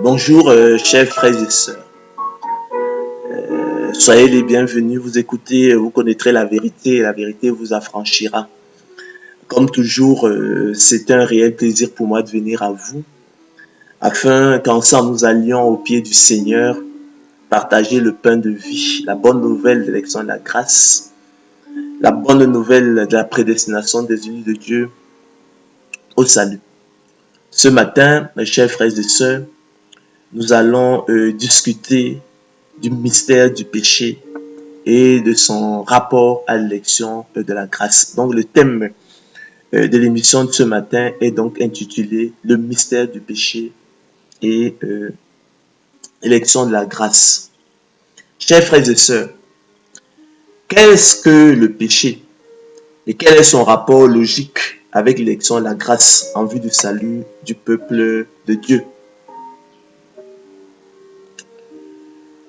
Bonjour, chers frères et sœurs. Soyez les bienvenus. Vous écoutez, vous connaîtrez la vérité et la vérité vous affranchira. Comme toujours, c'est un réel plaisir pour moi de venir à vous afin qu'ensemble nous allions au pied du Seigneur, partager le pain de vie, la bonne nouvelle de l'élection de la grâce, la bonne nouvelle de la prédestination des unis de Dieu au salut. Ce matin, mes chers frères et sœurs, nous allons discuter du mystère du péché et de son rapport à l'élection de la grâce. Donc le thème de l'émission de ce matin est donc intitulé Le mystère du péché et l'élection de la grâce. Chers frères et sœurs, qu'est-ce que le péché et quel est son rapport logique avec l'élection de la grâce en vue du salut du peuple de Dieu?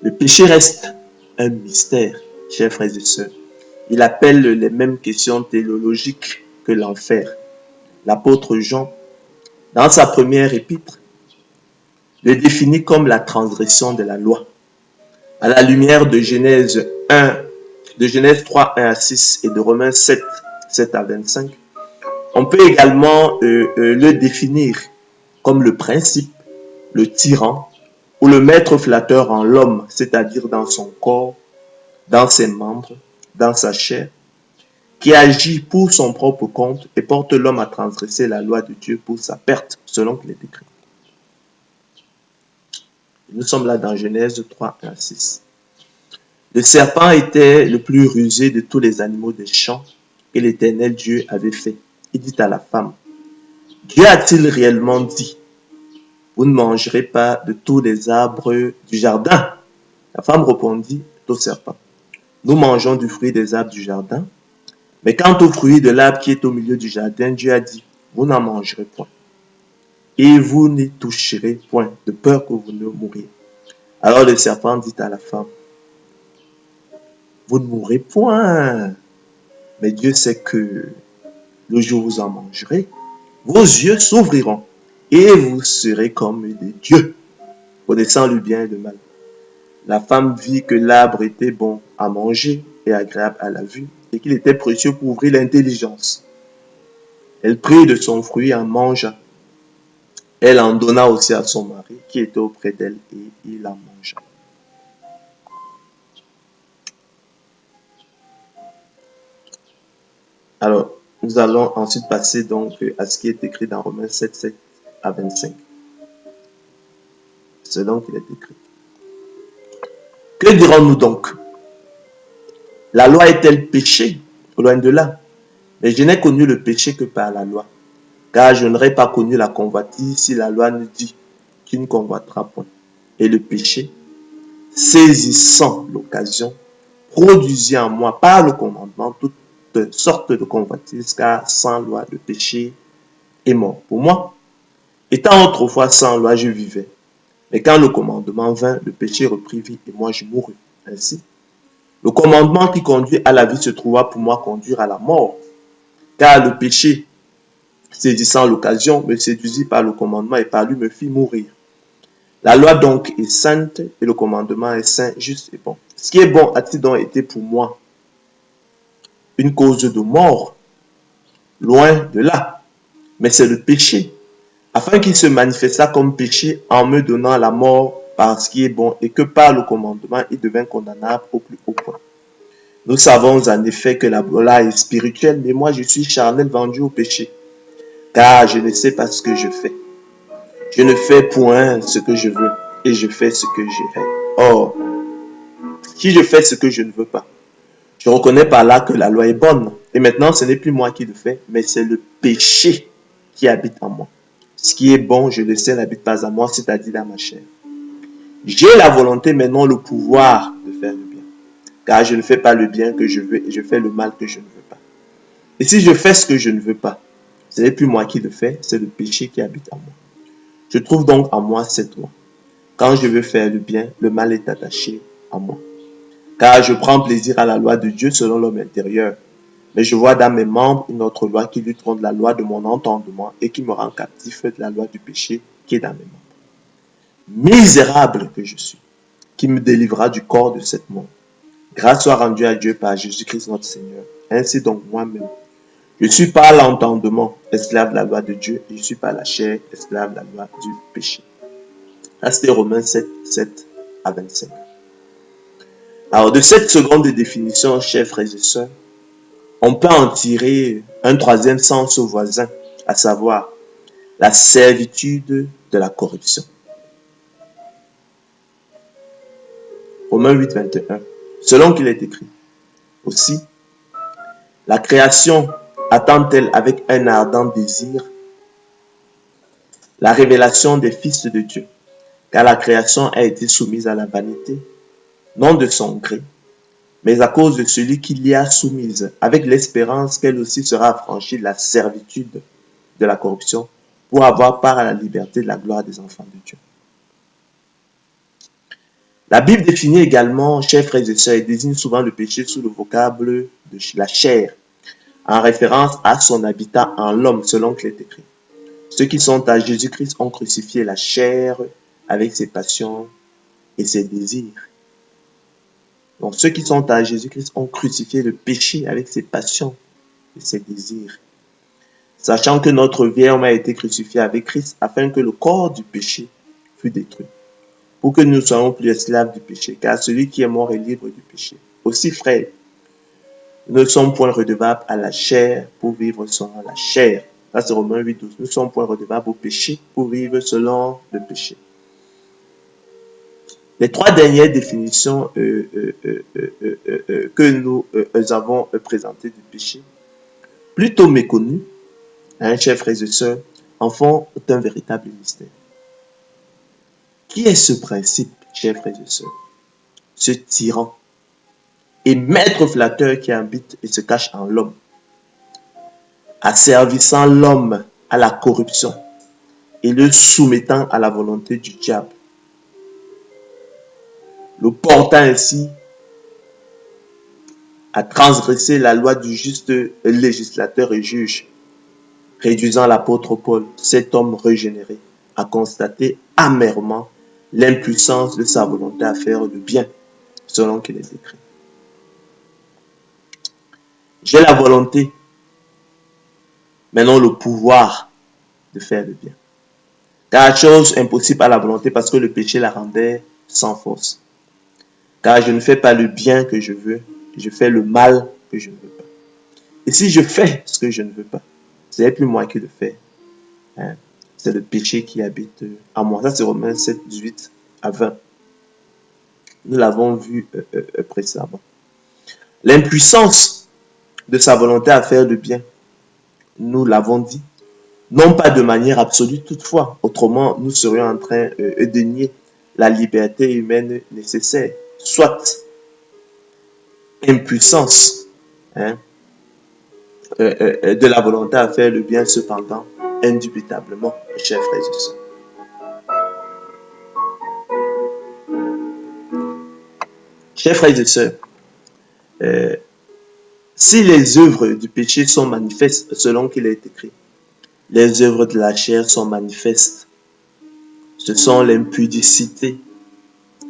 Le péché reste un mystère, chers frères et sœurs. Il appelle les mêmes questions théologiques que l'enfer. L'apôtre Jean, dans sa première épître, le définit comme la transgression de la loi. À la lumière de Genèse 3, 1 à 6 et de Romains 7, 7 à 25, on peut également le définir comme le principe, le tyran ou le maître flatteur en l'homme, c'est-à-dire dans son corps, dans ses membres, dans sa chair, qui agit pour son propre compte et porte l'homme à transgresser la loi de Dieu pour sa perte, selon qu'il est écrit. Nous sommes là dans Genèse 3, 1 à 6. Le serpent était le plus rusé de tous les animaux des champs que l'Éternel Dieu avait fait. Il dit à la femme, Dieu a-t-il réellement dit, vous ne mangerez pas de tous les arbres du jardin? La femme répondit au serpent, nous mangeons du fruit des arbres du jardin, mais quant au fruit de l'arbre qui est au milieu du jardin, Dieu a dit, vous n'en mangerez point, et vous n'y toucherez point, de peur que vous ne mouriez. Alors le serpent dit à la femme, vous ne mourrez point, mais Dieu sait que le jour où vous en mangerez, vos yeux s'ouvriront, et vous serez comme des dieux, connaissant le bien et le mal. La femme vit que l'arbre était bon à manger et agréable à la vue, et qu'il était précieux pour ouvrir l'intelligence. Elle prit de son fruit, en mangea. Elle en donna aussi à son mari, qui était auprès d'elle, et il en mangea. Alors, nous allons ensuite passer donc à ce qui est écrit dans Romains 7, 7 à 25. C'est donc qu'il est écrit. Que dirons-nous donc? La loi est-elle péché? Loin de là. Mais je n'ai connu le péché que par la loi. Car je n'aurais pas connu la convoitise si la loi ne dit tu ne convoiteras point. Et le péché, saisissant l'occasion, produisit en moi par le commandement toutes sortes de convoitises, car sans loi, le péché est mort. Pour moi, étant autrefois sans loi, je vivais. Mais quand le commandement vint, le péché reprit vie et moi je mourus. Ainsi, le commandement qui conduit à la vie se trouva pour moi conduire à la mort. Car le péché, saisissant l'occasion, me séduisit par le commandement et par lui me fit mourir. La loi donc est sainte et le commandement est saint, juste et bon. Ce qui est bon a-t-il donc été pour moi une cause de mort? Loin de là. Mais c'est le péché, afin qu'il se manifestât comme péché en me donnant la mort par ce qui est bon et que par le commandement il devint condamnable au plus haut point. Nous savons en effet que la loi est spirituelle, mais moi je suis charnel vendu au péché, car je ne sais pas ce que je fais. Je ne fais point ce que je veux et je fais ce que je hais. Or, si je fais ce que je ne veux pas, je reconnais par là que la loi est bonne. Et maintenant, ce n'est plus moi qui le fais, mais c'est le péché qui habite en moi. Ce qui est bon, je le sais, n'habite pas en moi, c'est-à-dire dans ma chair. J'ai la volonté, mais non le pouvoir de faire le bien. Car je ne fais pas le bien que je veux et je fais le mal que je ne veux pas. Et si je fais ce que je ne veux pas, ce n'est plus moi qui le fais, c'est le péché qui habite en moi. Je trouve donc en moi cette loi. Quand je veux faire le bien, le mal est attaché à moi. Car je prends plaisir à la loi de Dieu selon l'homme intérieur. Mais je vois dans mes membres une autre loi qui lutte contre la loi de mon entendement et qui me rend captif de la loi du péché qui est dans mes membres. misérable que je suis, qui me délivrera du corps de cette mort. Grâce soit rendue à Dieu par Jésus-Christ notre Seigneur. Ainsi donc moi-même, je suis par l'entendement esclave de la loi de Dieu et je suis par la chair esclave de la loi du péché. Là, c'était Romains 7, 7 à 25. Alors, de cette seconde définition, chers frères et sœurs, on peut en tirer un troisième sens au voisin, à savoir la servitude de la corruption. Romains 8, 21. Selon qu'il est écrit. Aussi, la création attend-elle avec un ardent désir la révélation des fils de Dieu, car la création a été soumise à la vanité, non de son gré, mais à cause de celui qui l'y a soumise, avec l'espérance qu'elle aussi sera affranchie de la servitude de la corruption, pour avoir part à la liberté de la gloire des enfants de Dieu. La Bible définit également, chers frères et sœurs, et désigne souvent le péché sous le vocable de la chair, en référence à son habitat en l'homme, selon qu'il est écrit. Ceux qui sont à Jésus-Christ ont crucifié la chair avec ses passions et ses désirs. Donc ceux qui sont à Jésus-Christ ont crucifié le péché avec ses passions et ses désirs. Sachant que notre vieil homme a été crucifié avec Christ afin que le corps du péché fût détruit, pour que nous ne soyons plus esclaves du péché, car celui qui est mort est libre du péché. Aussi, frères, nous ne sommes point redevables à la chair pour vivre selon la chair. Ça, c'est Romains 8, 12. Nous ne sommes point redevables au péché pour vivre selon le péché. Les trois dernières définitions que nous avons présentées du péché, plutôt méconnues, chers frères et sœurs, en font un véritable mystère. Qui est ce principe, chers frères et sœurs? Ce tyran et maître flatteur qui habite et se cache en l'homme, asservissant l'homme à la corruption et le soumettant à la volonté du diable, le portant ainsi à transgresser la loi du juste législateur et juge, réduisant l'apôtre Paul, cet homme régénéré, à constater amèrement l'impuissance de sa volonté à faire le bien, selon qu'il est écrit. J'ai la volonté, mais non le pouvoir de faire le bien. Car chose impossible à la volonté parce que le péché la rendait sans force. Car je ne fais pas le bien que je veux, je fais le mal que je ne veux pas. Et si je fais ce que je ne veux pas, ce n'est plus moi qui le fais. C'est le péché qui habite en moi. Ça, c'est Romains 7, 18 à 20. Nous l'avons vu précédemment. L'impuissance de sa volonté à faire le bien, nous l'avons dit, non pas de manière absolue toutefois, autrement nous serions en train de nier la liberté humaine nécessaire, soit impuissance de la volonté à faire le bien, cependant, indubitablement, chers frères et sœurs. Chers frères et sœurs, si les œuvres du péché sont manifestes selon qu'il est écrit, les œuvres de la chair sont manifestes. Ce sont l'impudicité,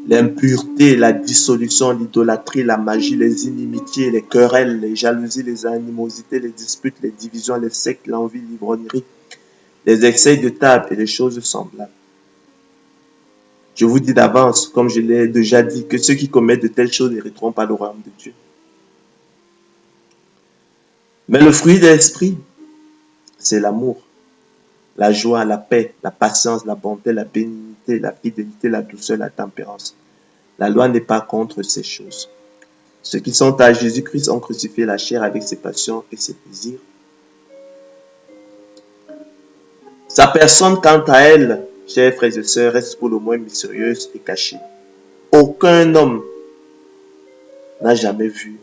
l'impureté, la dissolution, l'idolâtrie, la magie, les inimitiés, les querelles, les jalousies, les animosités, les disputes, les divisions, les sectes, l'envie, l'ivrognerie, les excès de table et les choses semblables. Je vous dis d'avance, comme je l'ai déjà dit, que ceux qui commettent de telles choses n'hériteront pas le royaume de Dieu. Mais le fruit de l'esprit, c'est l'amour, la joie, la paix, la patience, la bonté, la bénignité, la fidélité, la douceur, la tempérance. La loi n'est pas contre ces choses. Ceux qui sont à Jésus-Christ ont crucifié la chair avec ses passions et ses désirs. Sa personne, quant à elle, chers frères et sœurs, reste pour le moins mystérieuse et cachée. Aucun homme n'a jamais vu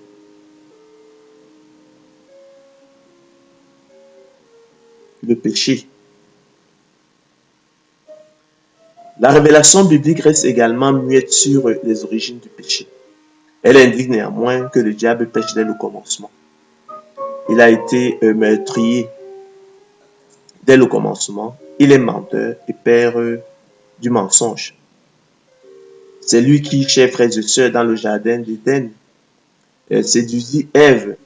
le péché. La révélation biblique reste également muette sur les origines du péché. Elle indique néanmoins que le diable pêche dès le commencement. Il a été meurtrier dès le commencement. Il est menteur et père du mensonge. C'est lui qui, chers frères et sœurs, dans le jardin d'Éden, séduisit Ève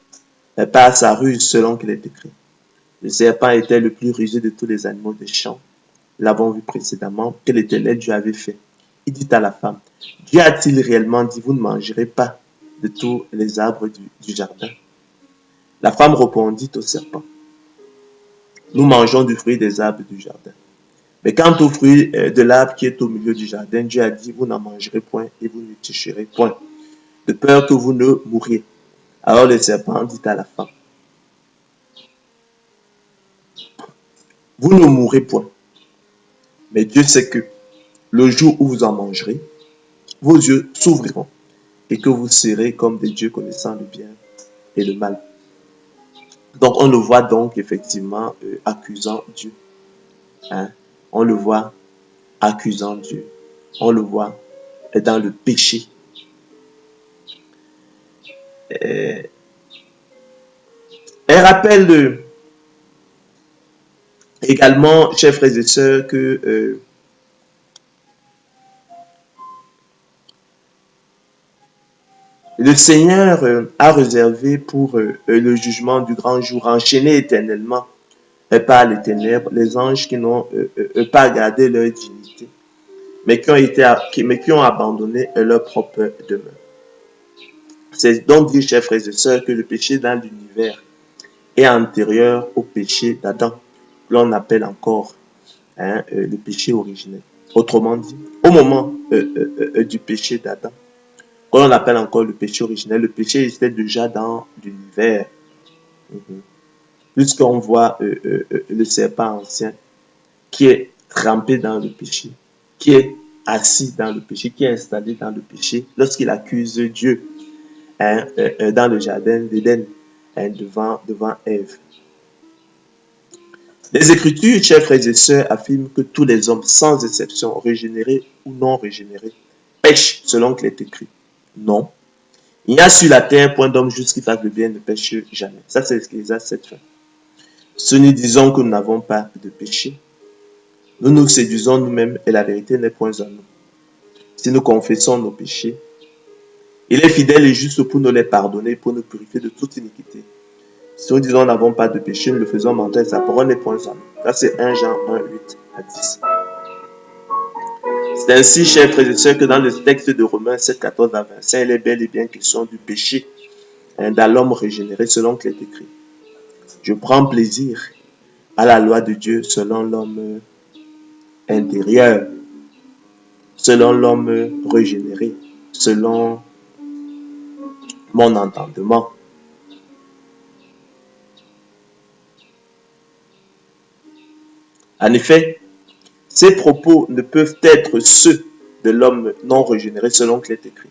par sa ruse selon qu'il est écrit. Le serpent était le plus rusé de tous les animaux des champs. Nous l'avons vu précédemment que l'Éternel Dieu avait fait. Il dit à la femme, Dieu a-t-il réellement dit, vous ne mangerez pas de tous les arbres du jardin? La femme répondit au serpent, nous mangeons du fruit des arbres du jardin. Mais quant au fruit de l'arbre qui est au milieu du jardin, Dieu a dit, vous n'en mangerez point et vous ne toucherez point, de peur que vous ne mouriez. Alors le serpent dit à la femme, vous ne mourrez point. Mais Dieu sait que le jour où vous en mangerez, vos yeux s'ouvriront et que vous serez comme des dieux connaissant le bien et le mal. Donc on le voit donc effectivement accusant Dieu. Hein? On le voit accusant Dieu. On le voit dans le péché. Elle rappelle également, chers frères et sœurs, que le Seigneur a réservé pour le jugement du grand jour, enchaîné éternellement par les ténèbres, les anges qui n'ont pas gardé leur dignité, mais qui ont abandonné leur propre demeure. C'est donc dit, chers frères et sœurs, que le péché dans l'univers est antérieur au péché d'Adam, l'on appelle encore le péché originel. Autrement dit, au moment du péché d'Adam, qu'on appelle encore le péché originel, le péché était déjà dans l'univers. Puisqu'on voit le serpent ancien qui est trempé dans le péché, qui est assis dans le péché, qui est installé dans le péché, lorsqu'il accuse Dieu dans le jardin d'Éden devant Ève. Les Écritures, chers frères et sœurs, affirment que tous les hommes, sans exception, régénérés ou non régénérés, pêchent selon qu'il est écrit. Non. Il n'y a sur la terre point d'homme juste qui fasse le bien ne pêche jamais. Ça, c'est Ecclésiaste 7 fin. Si nous disons que nous n'avons pas de péché, nous nous séduisons nous-mêmes et la vérité n'est point en nous. Si nous confessons nos péchés, il est fidèle et juste pour nous les pardonner, pour nous purifier de toute iniquité. Si nous disons que nous n'avons pas de péché, nous le faisons mentir et sa parole n'est point en nous. Ça, c'est 1 Jean 1, 8 à 10. C'est ainsi, chers frères et sœurs, que dans le texte de Romains 7, 14 à 25, il est bel et bien question du péché dans l'homme régénéré selon qu'il est écrit. Je prends plaisir à la loi de Dieu selon l'homme intérieur, selon l'homme régénéré, selon mon entendement. En effet, ces propos ne peuvent être ceux de l'homme non régénéré selon qu'il est écrit.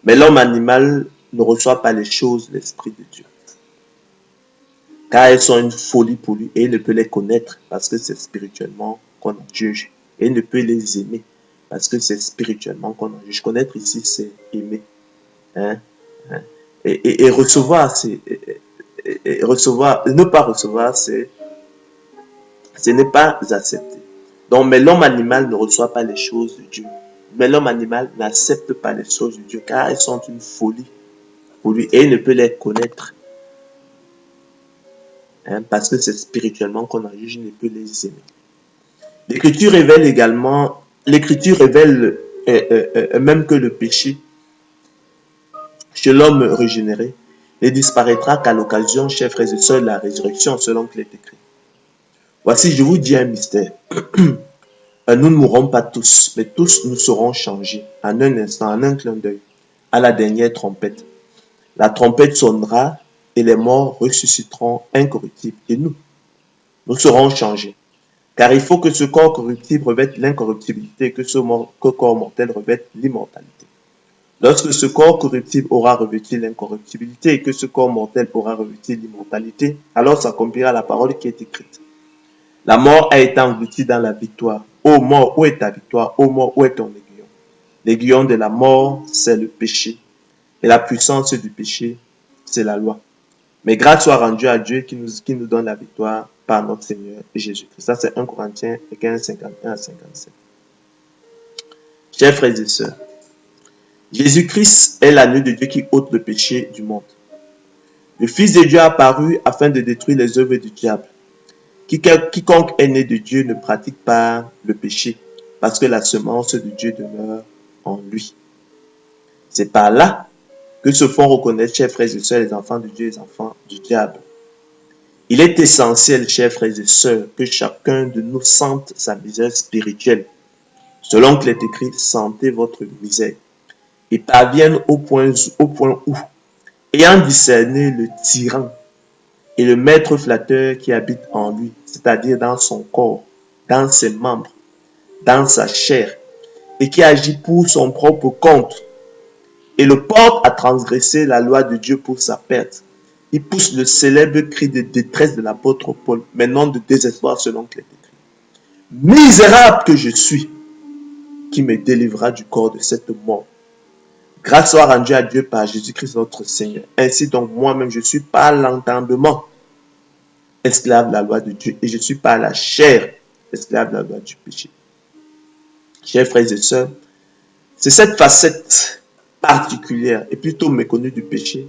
Mais l'homme animal ne reçoit pas les choses de l'Esprit de Dieu. Car elles sont une folie pour lui et il ne peut les connaître parce que c'est spirituellement qu'on en juge. Et il ne peut les aimer parce que c'est spirituellement qu'on en juge. Connaître ici, c'est aimer. Et recevoir, c'est... recevoir, ne pas recevoir, ce n'est pas accepter. Donc, mais l'homme animal ne reçoit pas les choses de Dieu. Mais l'homme animal n'accepte pas les choses de Dieu car elles sont une folie pour lui et il ne peut les connaître. Parce que c'est spirituellement qu'on en juge, il ne peut les aimer. L'Écriture révèle également, même que le péché chez l'homme régénéré ne disparaîtra qu'à l'occasion, chers frères et sœurs, de la résurrection, selon qu'il est écrit. Voici, je vous dis un mystère. Nous ne mourrons pas tous, mais tous nous serons changés en un instant, en un clin d'œil, à la dernière trompette. La trompette sonnera et les morts ressusciteront incorruptibles et nous serons changés. Car il faut que ce corps corruptible revête l'incorruptibilité et que ce corps mortel revête l'immortalité. Lorsque ce corps corruptible aura revêtu l'incorruptibilité et que ce corps mortel aura revêtu l'immortalité, alors s'accomplira la parole qui est écrite. La mort a été engloutie dans la victoire. Ô mort, où est ta victoire? Ô mort, où est ton aiguillon? L'aiguillon de la mort, c'est le péché. Et la puissance du péché, c'est la loi. Mais grâce soit rendue à Dieu qui nous donne la victoire par notre Seigneur Jésus-Christ. Ça, c'est 1 Corinthiens 15, 51 à 57. Chers frères et sœurs, Jésus-Christ est l'agneau de Dieu qui ôte le péché du monde. Le Fils de Dieu est apparu afin de détruire les œuvres du diable. Quiconque est né de Dieu ne pratique pas le péché, parce que la semence de Dieu demeure en lui. C'est par là que se font reconnaître, chers frères et sœurs, les enfants de Dieu et les enfants du diable. Il est essentiel, chers frères et sœurs, que chacun de nous sente sa misère spirituelle. Selon qu'il est écrit, sentez votre misère. Et parvienne au point où, ayant discerné le tyran et le maître flatteur qui habite en lui, c'est-à-dire dans son corps, dans ses membres, dans sa chair, et qui agit pour son propre compte, et le porte à transgresser la loi de Dieu pour sa perte. Il pousse le célèbre cri de détresse de l'apôtre Paul, mais non de désespoir selon qu'il est écrit. Misérable que je suis, qui me délivrera du corps de cette mort. Grâce soit rendue à Dieu par Jésus-Christ notre Seigneur. Ainsi donc moi-même je suis par l'entendement esclave de la loi de Dieu et je suis par la chair esclave de la loi du péché. Chers frères et sœurs, c'est cette facette particulière et plutôt méconnue du péché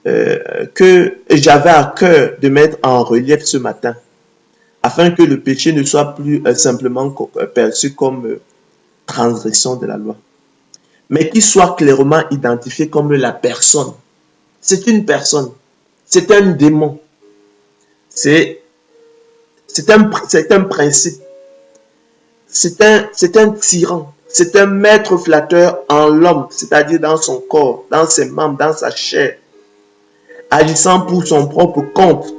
que j'avais à cœur de mettre en relief ce matin, afin que le péché ne soit plus simplement perçu comme transgression de la loi, mais qu'il soit clairement identifié comme la personne. C'est une personne, c'est un démon, c'est un principe, c'est un tyran, c'est un maître flatteur en l'homme, c'est-à-dire dans son corps, dans ses membres, dans sa chair, agissant pour son propre compte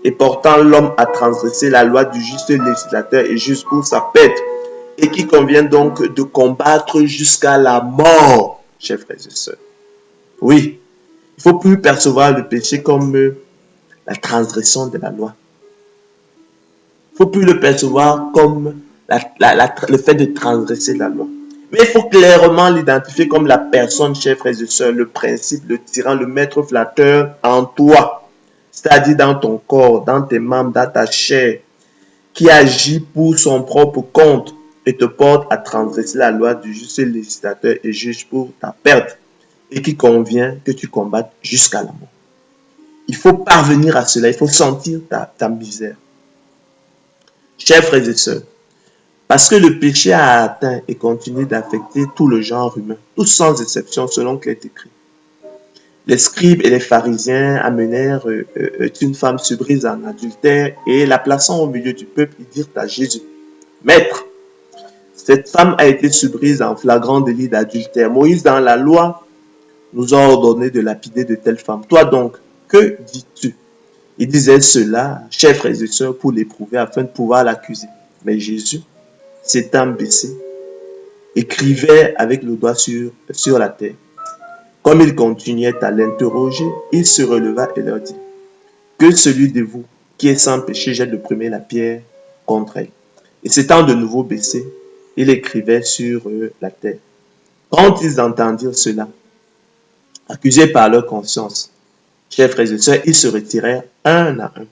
et portant l'homme à transgresser la loi du juste législateur et juste pour sa perte, et qui convient donc de combattre jusqu'à la mort, chers frères et sœurs. Oui, il ne faut plus percevoir le péché comme la transgression de la loi. Il ne faut plus le percevoir comme le fait de transgresser la loi. Mais il faut clairement l'identifier comme la personne, chers frères et sœurs, le principe, le tyran, le maître flatteur en toi. C'est-à-dire dans ton corps, dans tes membres, dans ta chair, qui agit pour son propre compte et te porte à transgresser la loi du juste législateur et juge pour ta perte, et qui convient que tu combattes jusqu'à la mort. Il faut parvenir à cela, il faut sentir ta misère. Chers frères et sœurs, parce que le péché a atteint et continue d'affecter tout le genre humain, tous sans exception selon qu'il est écrit. Les scribes et les pharisiens amenèrent une femme surprise en adultère et la plaçant au milieu du peuple, ils dirent à Jésus, « Maître, cette femme a été surprise en flagrant délit d'adultère. Moïse, dans la loi, nous a ordonné de lapider de telles femmes. Toi donc, que dis-tu » Il disait cela, chers frères et sœurs, pour l'éprouver afin de pouvoir l'accuser. Mais Jésus, s'étant baissé, écrivait avec le doigt sur la terre. Comme il continuait à l'interroger, il se releva et leur dit, « Que celui de vous qui est sans péché jette le premier la pierre contre elle. » Et s'étant de nouveau baissé, il écrivait sur la terre. Quand ils entendirent cela, accusés par leur conscience, chers frères et sœurs, ils se retirèrent un à un,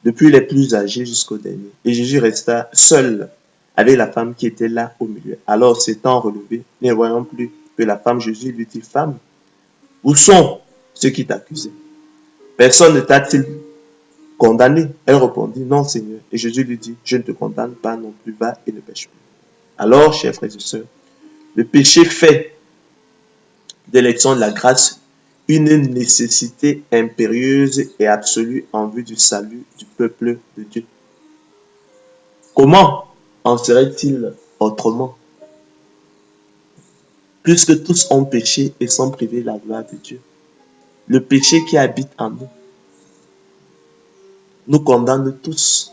depuis les plus âgés jusqu'au dernier. Et Jésus resta seul avec la femme qui était là au milieu. Alors, s'étant relevé, ne voyant plus que la femme, Jésus lui dit, « Femme, où sont ceux qui t'accusaient? Personne ne t'a-t-il condamné? » Elle répondit, « Non, Seigneur. » Et Jésus lui dit, « Je ne te condamne pas non plus, va et ne pêche plus. » Alors, chers frères et sœurs, le péché fait de l'élection de la grâce une nécessité impérieuse et absolue en vue du salut du peuple de Dieu. Comment en serait-il autrement? Puisque tous ont péché et sont privés de la gloire de Dieu. Le péché qui habite en nous nous condamne tous.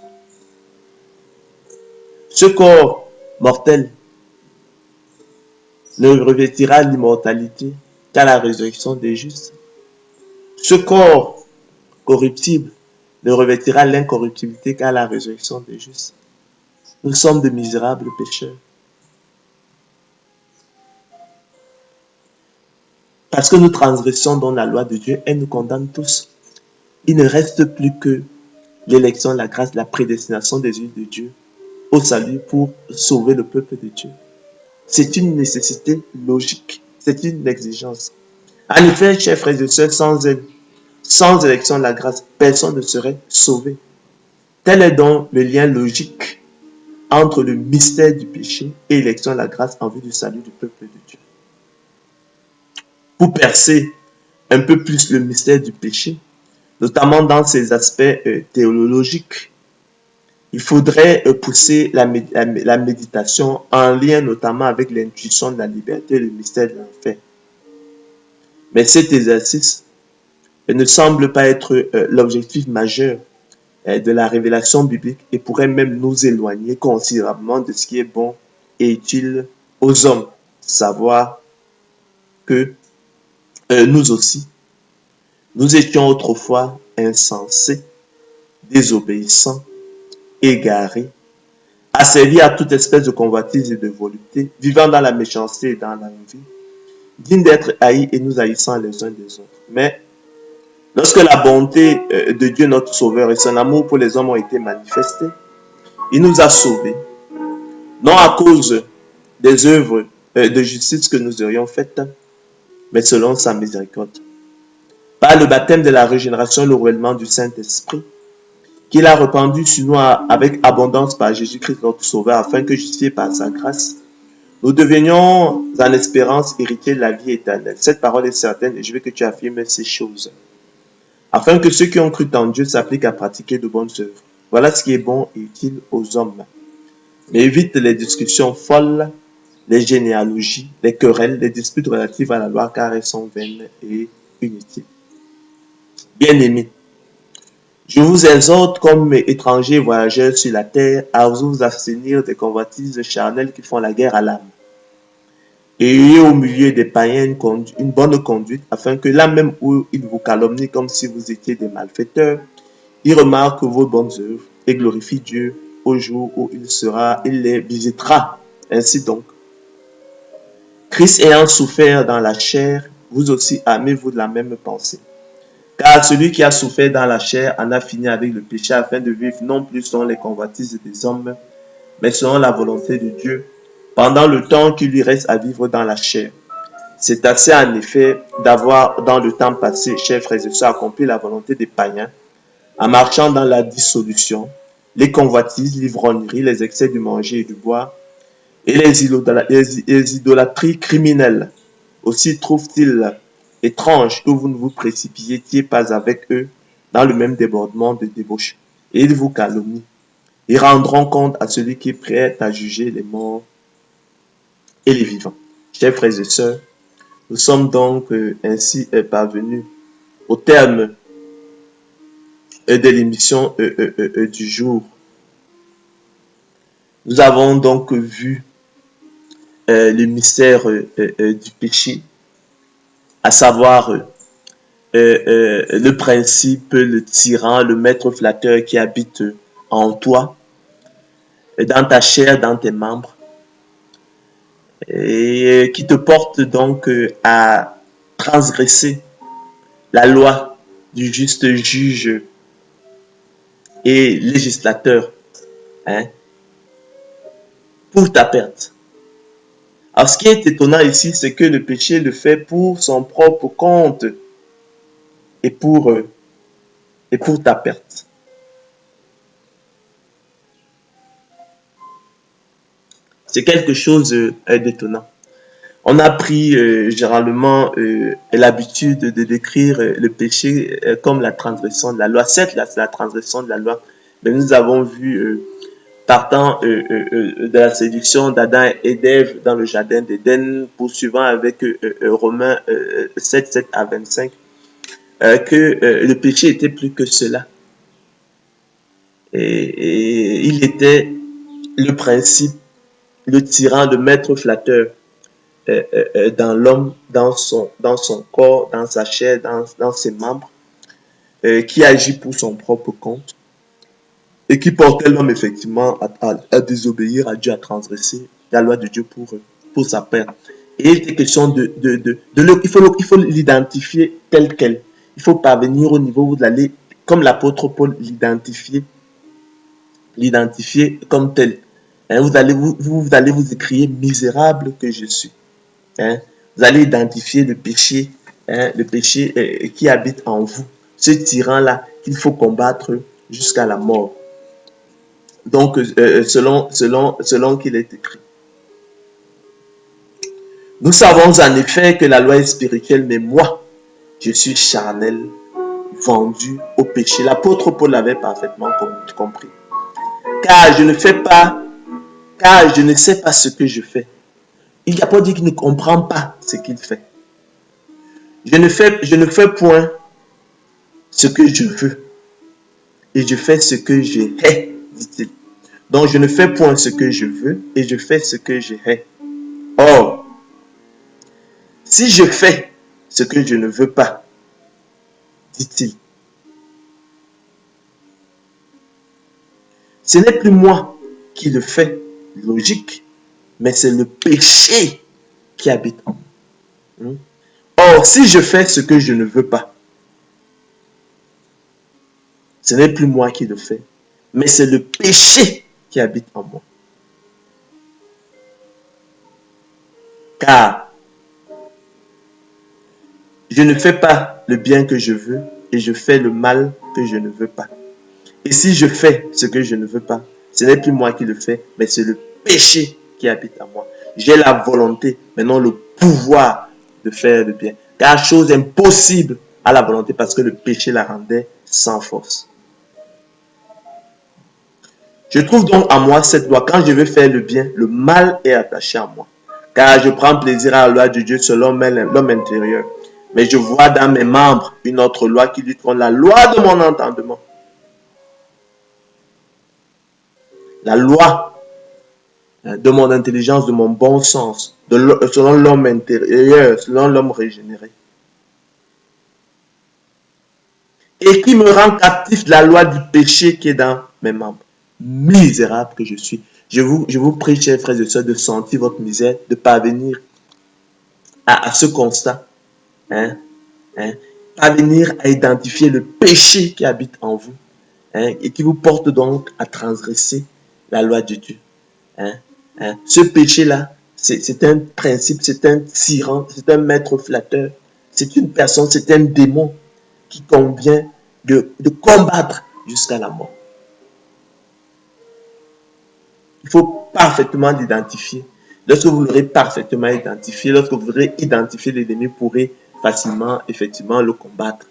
Ce corps mortel ne revêtira l'immortalité qu'à la résurrection des justes. Ce corps corruptible ne revêtira l'incorruptibilité qu'à la résurrection des justes. Nous sommes de misérables pécheurs. Parce que nous transgressons dans la loi de Dieu, elle nous condamne tous. Il ne reste plus que l'élection, la grâce, la prédestination des yeux de Dieu au salut pour sauver le peuple de Dieu. C'est une nécessité logique. C'est une exigence. En effet, chers frères et sœurs, sans elle, sans élection de la grâce, personne ne serait sauvé. Tel est donc le lien logique entre le mystère du péché et l'élection de la grâce en vue du salut du peuple de Dieu. Pour percer un peu plus le mystère du péché, notamment dans ses aspects théologiques, il faudrait pousser la méditation en lien notamment avec l'intuition de la liberté et le mystère de l'enfer. Mais cet exercice ne semble pas être l'objectif majeur de la révélation biblique et pourrait même nous éloigner considérablement de ce qui est bon et utile aux hommes. Savoir que nous aussi, nous étions autrefois insensés, désobéissants, égarés, asservis à toute espèce de convoitise et de volupté, vivant dans la méchanceté et dans l'envie, dignes d'être haïs et nous haïssant les uns des autres. Mais lorsque la bonté de Dieu notre Sauveur et son amour pour les hommes ont été manifestés, il nous a sauvés, non à cause des œuvres de justice que nous aurions faites, mais selon sa miséricorde. Par le baptême de la régénération et le renouvellement du Saint-Esprit, qu'il a répandu sur nous avec abondance par Jésus-Christ notre Sauveur, afin que, justifiés par sa grâce, nous devenions en espérance héritiers de la vie éternelle. Cette parole est certaine et je veux que tu affirmes ces choses, afin que ceux qui ont cru en Dieu s'appliquent à pratiquer de bonnes œuvres. Voilà ce qui est bon et utile aux hommes. Mais évite les discussions folles, les généalogies, les querelles, les disputes relatives à la loi, car elles sont vaines et inutiles. Bien-aimés, je vous exhorte comme étrangers et voyageurs sur la terre à vous abstenir des convoitises charnelles qui font la guerre à l'âme. Et ayez au milieu des païens une bonne conduite, afin que là même où ils vous calomnient comme si vous étiez des malfaiteurs, ils remarquent vos bonnes œuvres et glorifient Dieu au jour où il les visitera. Ainsi donc, Christ ayant souffert dans la chair, vous aussi aimez-vous de la même pensée. Car celui qui a souffert dans la chair en a fini avec le péché afin de vivre non plus selon les convoitises des hommes, mais selon la volonté de Dieu, pendant le temps qu'il lui reste à vivre dans la chair. C'est assez en effet d'avoir dans le temps passé, chers frères et sœurs, accompli la volonté des païens, en marchant dans la dissolution, les convoitises, l'ivrognerie, les excès du manger et du boire, et les idolâtries criminelles. Aussi trouve-t-il étrange que vous ne vous précipitiez pas avec eux dans le même débordement de débauche. Et ils vous calomnient. Ils rendront compte à celui qui est prêt à juger les morts et les vivants. Chers frères et sœurs, nous sommes donc ainsi parvenus au terme de l'émission du jour. Nous avons donc vu le mystère du péché, à savoir le principe, le tyran, le maître flatteur qui habite en toi, dans ta chair, dans tes membres, et qui te porte donc à transgresser la loi du juste juge et législateur, hein, pour ta perte. Alors, ce qui est étonnant ici, c'est que le péché le fait pour son propre compte et pour ta perte. C'est quelque chose d'étonnant. On a pris généralement l'habitude de décrire le péché comme la transgression de la loi. Certes, c'est la transgression de la loi, mais nous avons vu partant de la séduction d'Adam et d'Ève dans le jardin d'Éden, poursuivant avec Romains 7, 7 à 25, que le péché était plus que cela. Et il était le principe, le tyran, le maître flatteur dans l'homme, dans son corps, dans sa chair, dans ses membres, qui agit pour son propre compte et qui portait l'homme effectivement à désobéir à Dieu, à transgresser la loi de Dieu pour sa perte. Et il était question il faut l'identifier tel quel. Il faut parvenir au niveau de l'aller, comme l'apôtre Paul l'identifier comme tel. Hein, vous allez vous écrire misérable que je suis. Hein. Vous allez identifier le péché, hein, qui habite en vous. Ce tyran-là qu'il faut combattre jusqu'à la mort. Donc, selon qu'il est écrit. Nous savons en effet que la loi est spirituelle, mais moi, je suis charnel, vendu au péché. L'apôtre Paul l'avait parfaitement compris. Car je ne sais pas ce que je fais. Il n'a pas dit qu'il ne comprend pas ce qu'il fait. Je ne fais point ce que je veux. Et je fais ce que je hais, dit-il. Donc je ne fais point ce que je veux et je fais ce que je hais. Or, si je fais ce que je ne veux pas, dit-il, ce n'est plus moi qui le fais, logique, mais c'est le péché qui habite en moi. Or, si je fais ce que je ne veux pas, ce n'est plus moi qui le fais, mais c'est le péché qui habite en moi. Car je ne fais pas le bien que je veux et je fais le mal que je ne veux pas. Et si je fais ce que je ne veux pas, ce n'est plus moi qui le fais, mais c'est le péché qui habite en moi. J'ai la volonté, maintenant le pouvoir de faire le bien. Car chose impossible à la volonté parce que le péché la rendait sans force. Je trouve donc en moi cette loi. Quand je veux faire le bien, le mal est attaché à moi. Car je prends plaisir à la loi de Dieu selon l'homme intérieur. Mais je vois dans mes membres une autre loi qui lutte contre la loi de mon entendement. La loi de mon intelligence, de mon bon sens, selon l'homme intérieur, selon l'homme régénéré. Et qui me rend captif de la loi du péché qui est dans mes membres. Misérable que je suis. Je vous prie, chers frères et sœurs, de sentir votre misère, de parvenir à ce constat. Parvenir à identifier le péché qui habite en vous et qui vous porte donc à transgresser la loi de Dieu. Ce péché-là, c'est un principe, c'est un tyran, c'est un maître flatteur, c'est une personne, c'est un démon qui convient de combattre jusqu'à la mort. Il faut parfaitement l'identifier. Lorsque vous l'aurez parfaitement identifié, lorsque vous aurez identifié l'ennemi, vous pourrez facilement, effectivement, le combattre.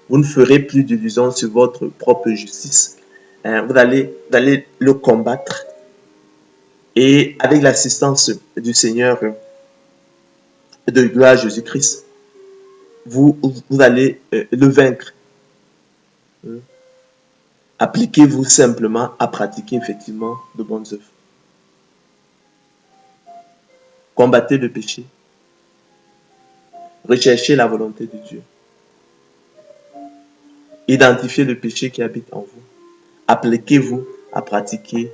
Vous ne ferez plus d'illusions sur votre propre justice. Vous allez le combattre. Et avec l'assistance du Seigneur de gloire Jésus-Christ, vous allez le vaincre. Appliquez-vous simplement à pratiquer effectivement de bonnes œuvres. Combattez le péché. Recherchez la volonté de Dieu. Identifiez le péché qui habite en vous. Appliquez-vous à pratiquer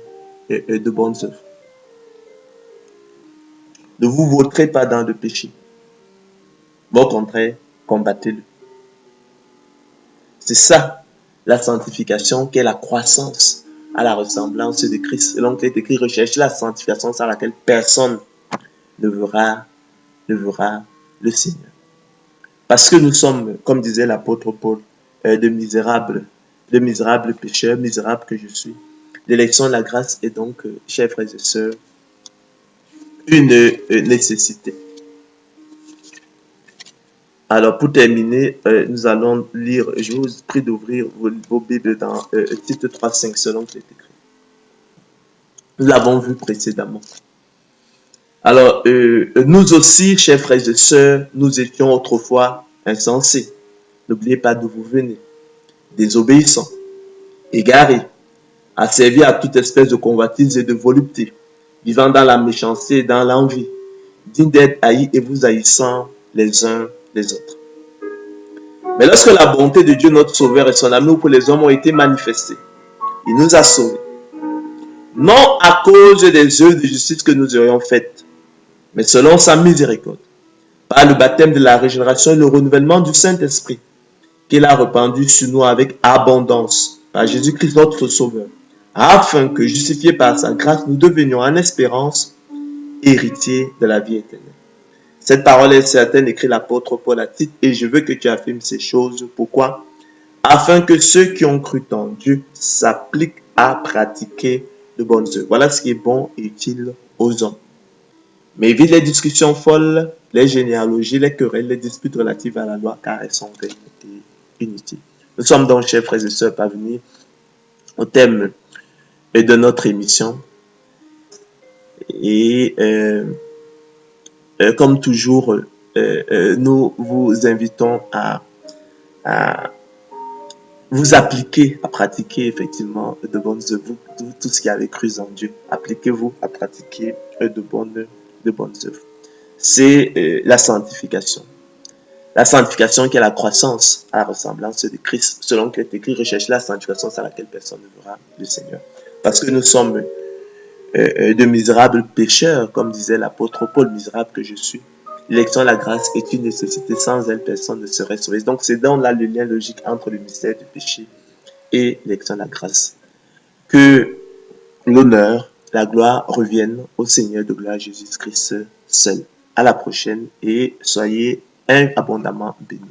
de bonnes œuvres. Ne vous vautrez pas dans le péché. Mais au contraire, combattez-le. C'est ça, la sanctification, qui est la croissance à la ressemblance de Christ. Selon qu'il est écrit, recherchez la sanctification sans laquelle personne ne verra le Seigneur. Parce que nous sommes, comme disait l'apôtre Paul, de misérables pécheurs, misérables que je suis. L'élection de la grâce est donc, chers frères et sœurs, une nécessité. Alors, pour terminer, nous allons lire, je vous prie d'ouvrir vos Bibles dans Tite 3,5 selon qu'il est écrit. Nous l'avons vu précédemment. Alors, nous aussi, chers frères et sœurs, nous étions autrefois insensés. N'oubliez pas d'où vous venez. Désobéissants, égarés, asservis à toute espèce de convoitise et de volupté, vivant dans la méchanceté et dans l'envie, dignes d'être haïs et vous haïssant les uns les autres. Mais lorsque la bonté de Dieu, notre Sauveur, et son amour pour les hommes ont été manifestés, il nous a sauvés. Non à cause des œuvres de justice que nous aurions faites, mais selon sa miséricorde, par le baptême de la régénération et le renouvellement du Saint-Esprit, qu'il a répandu sur nous avec abondance, par Jésus-Christ notre Sauveur, afin que, justifiés par sa grâce, nous devenions en espérance héritiers de la vie éternelle. Cette parole est certaine, écrit l'apôtre Paul à Tite, et je veux que tu affirmes ces choses. Pourquoi? Afin que ceux qui ont cru en Dieu s'appliquent à pratiquer de bonnes œuvres. Voilà ce qui est bon et utile aux hommes. Mais évite les discussions folles, les généalogies, les querelles, les disputes relatives à la loi, car elles sont vaines et inutiles. Nous sommes donc, chers frères et sœurs, parvenus au thème de notre émission. Et comme toujours, nous vous invitons à vous appliquer, à pratiquer effectivement de bonnes œuvres, tout ce qui avait cru en Dieu. Appliquez-vous à pratiquer de bonnes œuvres. C'est la sanctification. La sanctification qui est la croissance à la ressemblance de Christ. Selon qu'il est écrit, recherchez la sanctification sans laquelle personne ne verra le Seigneur. Parce que nous sommes de misérables pécheurs, comme disait l'apôtre Paul, misérable que je suis. L'élection de la grâce est une nécessité, sans elle, personne ne serait sauvé. Donc, c'est dans là le lien logique entre le mystère du péché et l'élection de la grâce. Que l'honneur, la gloire reviennent au Seigneur de gloire Jésus-Christ seul. À la prochaine et soyez abondamment bénis.